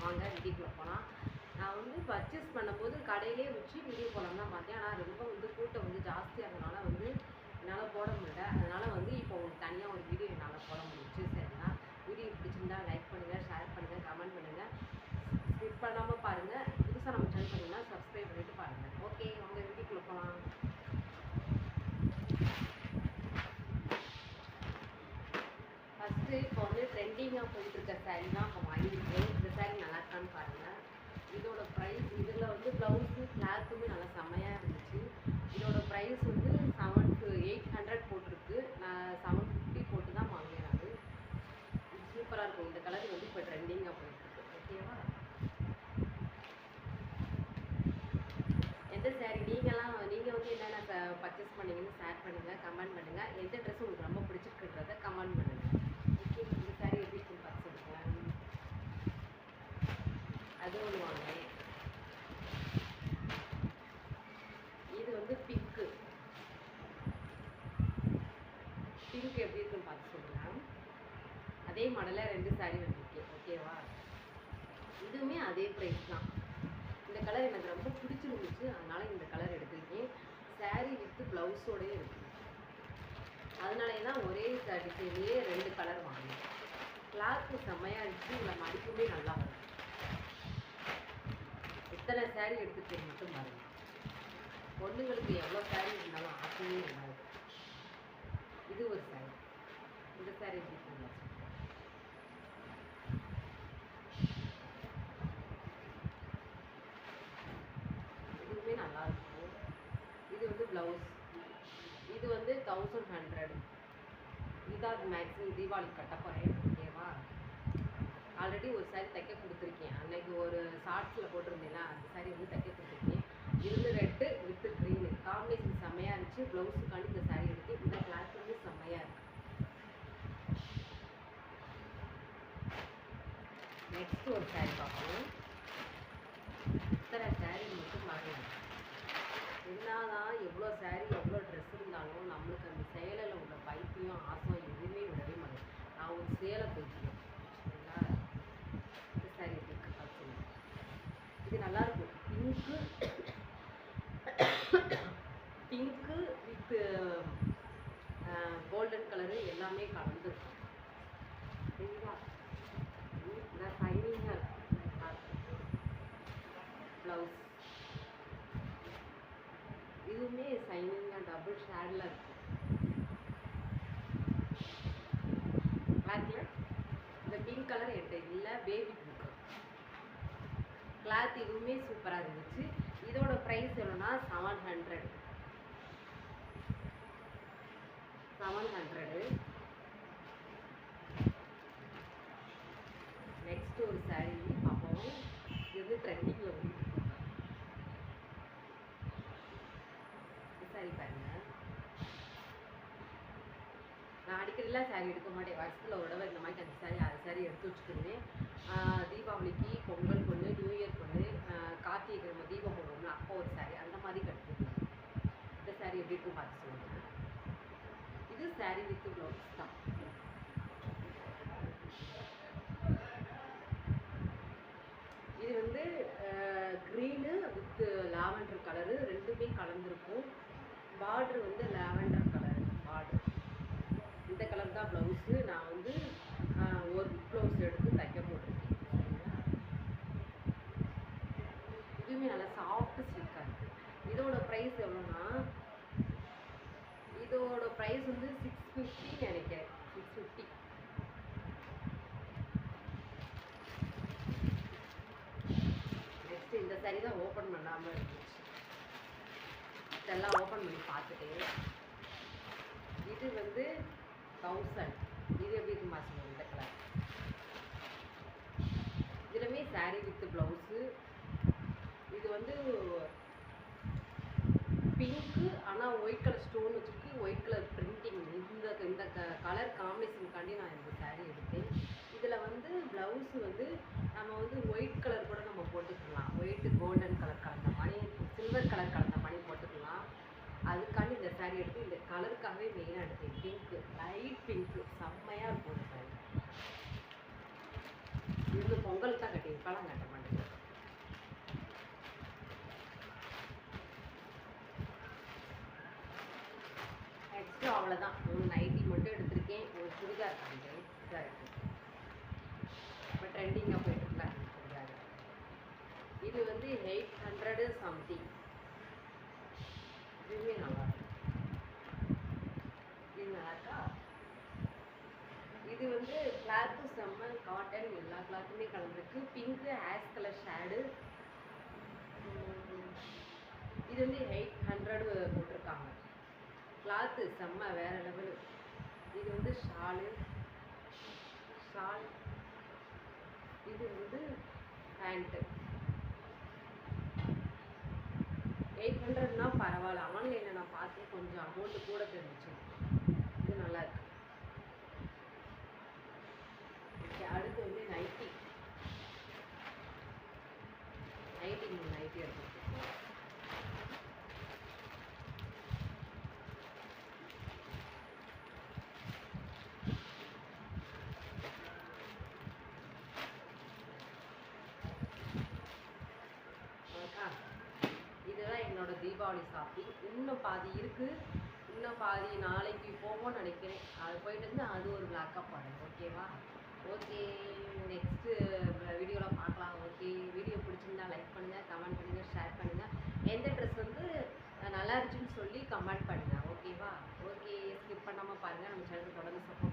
வாங்க வீடியோக்குள்ளே போகலாம். நான் வந்து பர்ச்சேஸ் பண்ணும்போது கடையிலே வச்சு வீடியோ போடலாம் தான் பார்த்தேன். ஆனால் ரொம்ப வந்து கூட்டம் வந்து ஜாஸ்தியாக இருந்தனால வந்து என்னால் போட முடியல. அதனால் வந்து இப்போ உங்களுக்கு தனியாக ஒரு வீடியோ என்னால் போட முடிஞ்சிச்சு. சரிங்களா? வீடியோ பிடிச்சிருந்தா லைக் பண்ணுங்கள், ஷேர் பண்ணுங்கள், கமெண்ட் பண்ணுங்கள், ஸ்கிப் பண்ணாமல் பாருங்கள். புதுசாக நம்ம சேனல் பண்ணிங்கன்னா சப்ஸ்கிரைப் பண்ணிவிட்டு பாருங்கள். ஓகே, வாங்க வீடியோக்குள்ளே போகலாம். ஃபஸ்ட்டு இப்போ வந்து ட்ரெண்டிங்காக போயிட்டுருக்க சாரீ தான் இப்போ வாங்கியிருக்கேன். இந்த சாரீ நல்லா இருக்கான்னு பாருங்கள். இதோட ப்ரைஸ் இதில் வந்து ப்ளவுஸு கிளாத்துமே நல்லா செம்மையாக இருந்துச்சு. இதோட ப்ரைஸ் வந்து 800 போட்டிருக்கு. நான் 750 போட்டு தான் வாங்கினேன். அது இது சூப்பராக இருக்கும். இந்த கலர் வந்து இப்போ ட்ரெண்டிங்காக போயிட்டுருக்கு. ஓகேவா? எந்த சாரீ நீங்கள் வந்து என்னென்ன பர்ச்சேஸ் பண்ணிங்கன்னு ஷேர் பண்ணுங்கள், கமெண்ட் பண்ணுங்கள். எந்த ட்ரெஸ் உங்களுக்கு ரொம்ப பிடிச்சிருக்குன்றதை கமெண்ட் பண்ணுங்கள். ஓகே, இந்த சாரீ எப்படி இருக்குன்னு பார்த்து சொல்லுங்கள். அது ஒன்று வாங்கினேன். இது வந்து பிங்க்கு எப்படி இருக்குன்னு பார்த்து சொல்லுங்கள். அதே மாடலில் 2 சாரீ வந்துருக்கு. ஓகேவா? இதுவுமே அதே ப்ரைஸ் தான். இந்த கலர் எனக்கு ரொம்ப பிடிச்சிருந்துச்சு, அதனால் இந்த கலர் எடுத்திருக்கேன். சாரீ வித்து ப்ளவுஸோடய இருக்குது. அதனாலே தான் ஒரே டிசைன்லேயே 2 கலர் வாங்கினேன். கிளாத்து செம்மையாக இருந்துச்சு. இந்த மடிப்புமே நல்லா வரும். எத்தனை சாரீ எடுத்துக்கிட்டு மட்டும் பாருங்கள். பொண்ணுங்களுக்கு எவ்வளோ சாரீ இருந்தாலும் ஆசையே இல்லாது. இது ஒரு சாரீ. இந்த சாரீ எப்படி இருக்குங்களா? இதுவுமே நல்லா இருக்கும். இது வந்து ப்ளவுஸ். இது வந்து 1100. இதான் மேக்ஸிமம் தீபாவளி கட்ட போகிறேன். ஓகேவா? ஆல்ரெடி ஒரு சாரீ தைக்க கொடுத்துருக்கேன். அன்னைக்கு ஒரு ஷார்ட்ஸில் போட்டிருந்தேன்னா அந்த சாரீ வந்து தைக்க கொடுத்துருக்கேன். இருந்து ரெட்டு வித்து க்ரீனு காம்பினேஷன் செம்மையாக இருந்துச்சு. ப்ளவுஸுக்காண்டி இந்த சாரீ எடுத்து இந்த கிளாத் வந்து செம்மையாக இருக்குது. நெக்ஸ்ட் ஒரு சாரீ பார்ப்போம். இத்தனை சாரீ மட்டும் பாருங்கள். என்னதான் எவ்வளோ சாரீ எவ்வளோ ட்ரெஸ் இருந்தாலும் நம்மளுக்கு அந்த சேலையில் உள்ள பைத்தியம் ஆசம் எதுவுமே விடவே மாட்டேன். நான் ஒரு சேலை பைத்தியம். சரிங்களா? இந்த சாரீ எப்படி இருக்கு பார்த்துங்க. இது நல்லாயிருக்கும். பிங்க்கு வித் கோல்டன் கலரு எல்லாமே கலந்துருக்கும். சரிங்களா? இந்த சைனிங்காக இருக்கும். ப்ளவுஸ் இதுவுமே சைனிங்காக டபுள் ஷேடில் இருக்கும். பிளாக்ல இந்த பிங்க் கலர் என்கிட்ட இல்லை, பேபி பிங்க். கிளாத் இதுவுமே சூப்பராக இருந்துச்சு. இதோட ப்ரைஸ் எவ்வளோனா 700. நெக்ஸ்ட் ஒரு சாரீ பார்ப்போம். இது ட்ரெண்டிங்கில் வந்து சாரீ பாருங்கள். நான் அடிக்கடிலாம் சாரீ எடுக்க மாட்டேன். வருஷத்தில் ஒரு தடவை இந்த மாதிரி 5 சாரீ 6 சாரீ எடுத்து வச்சுக்கிடுவேன். தீபாவளிக்கு, பொங்கல் பொண்ணு, நியூ இயர் பொண்ணு, கார்த்திகை நம்ம தீபம் போடுவோம்ல அப்போ ஒரு சாரீ அந்த மாதிரி கட்டுவேன். இந்த சாரீ எப்படி இருக்கும் பார்த்து சொல்லுங்கள். இது சாரீ வித் ப்ளவுஸ் தான். இது வந்து க்ரீனு வித் லாவெண்டர் கலரு ரெண்டுமே கலந்துருக்கும். பார்டர் வந்து லாவெண்டர் கலரு பார்டர். இந்த கலர் தான் ப்ளவுஸு. நான் வந்து ஒரு ப்ளவுஸ் எடுத்து தைக்க போட்டிருக்கேன். இதுவுமே நல்லா சாஃப்ட் சில்காக இருக்குது. இதோட ப்ரைஸ் எவ்வளோனா, இதோட ப்ரைஸ் வந்து 650 நினைக்கிறேன். 650. நெக்ஸ்ட் இந்த சாரீ தான் ஓப்பன் பண்ணாமல் இருந்துச்சு. இதெல்லாம் ஓப்பன் பண்ணி பார்த்துட்டேன். இது வந்து 1000. இது எப்படி இருக்கு மாசம் இந்த கலர். இதுலமே சாரீ வித் ப்ளவுஸு. இது வந்து பிங்க்கு ஆனால் ஒயிட் கலர் ஸ்டோன் வச்சுருக்கு, ஒயிட் கலர் பிரிண்டிங். இந்த கலர் காம்பினேஷனுக்காண்டி நான் இந்த சாரீ எடுத்தேன். இதில் வந்து ப்ளவுஸு வந்து நம்ம வந்து ஒயிட் கலர் கூட நம்ம போட்டுக்கலாம். ஒயிட்டு கோல்டன் கலர் கலந்த மணி, சில்வர் கலர் கலந்த மணி போட்டுக்கலாம். அதுக்காண்டி இந்த சாரீ எடுத்து இந்த கலருக்காகவே மெயினாக எடுத்தேன். பிங்க்கு, லைட் பிங்க்கு செம்மையாக இருக்கும் இந்த சாரீ. இது பொங்கல் தான் கட்டியிருப்பேன். புர்காலாம் கட்ட மாட்டேன். நெக்ஸ்ட்டு அவ்வளோதான். ஒரு நைட்டி மட்டும் எடுத்திருக்கேன். ஒரு சுடிதார் காமிக்கிறேன். இதாக இருக்குது. இப்போ ட்ரெண்டிங்காக போயிட்டுருக்கல சுடிதார். இது வந்து 800 சம்திங். இதுவுமே நல்லா இருக்கு. இது நல்லா இருக்கா? இது வந்து கிளாத்து செம்ம காட்டன், எல்லா கிளாத்துமே கலந்துருக்கு. Pink ash colour shade. இது வந்து 800 போட்டிருக்காங்க. கிளாத்து செம்ம வேற லெவலு. இது வந்து ஷால். இது வந்து பேண்ட்டு. 800னா பரவாயில்ல. ஆன்லைனில் நான் பார்த்தேன், கொஞ்சம் அமௌண்ட்டு கூட தெரிஞ்சிச்சு. இது நல்லா இருக்கு. ஓகே, அடுத்து வந்து நைட்டி. நைட்டி எடுத்துருக்கோம். இதுதான் என்னோட தீபாவளி ஷாப்பிங். இன்னும் பாதி இருக்குது. இன்னும் பாதி நாளைக்கு போவோம்னு நினைக்கிறேன். அது போயிட்டு வந்து அது ஒரு விளாக்காக பாருங்க. ஓகேவா? ஓகே, நெக்ஸ்ட்டு வீடியோவில் பார்க்கலாம். ஓகே, வீடியோ பிடிச்சிருந்தா லைக் பண்ணுங்கள், கமெண்ட் பண்ணுங்கள், ஷேர் பண்ணுங்கள். எந்த ட்ரெஸ் வந்து நல்லா இருந்துச்சுன்னு சொல்லி கமெண்ட் பண்ணுங்கள். ஓகேவா? ஓகே, ஸ்கிப் பண்ணாமல் பாருங்கள். நம்ம சேனலுக்கு தொடர்ந்து சப்போர்ட்